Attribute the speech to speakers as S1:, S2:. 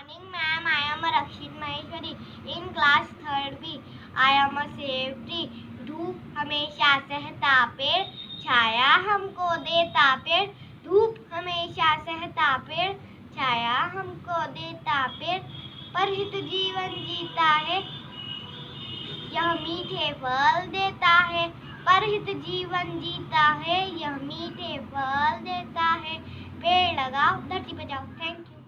S1: Morning, ma'am. I am Rakshit Maheshwari in class 3rd B. I am a सेब tree. धूप हमेशा सहता पेड़, छाया हमको देता पेड़. धूप हमेशा सहता पेड़, छाया हमको देता पेड़. परहित जीवन जीता है, यह मीठे फल देता है. परहित जीवन जीता है, यह मीठे फल देता है. पेड़ लगाओ, धरती बचाओ. Thank you.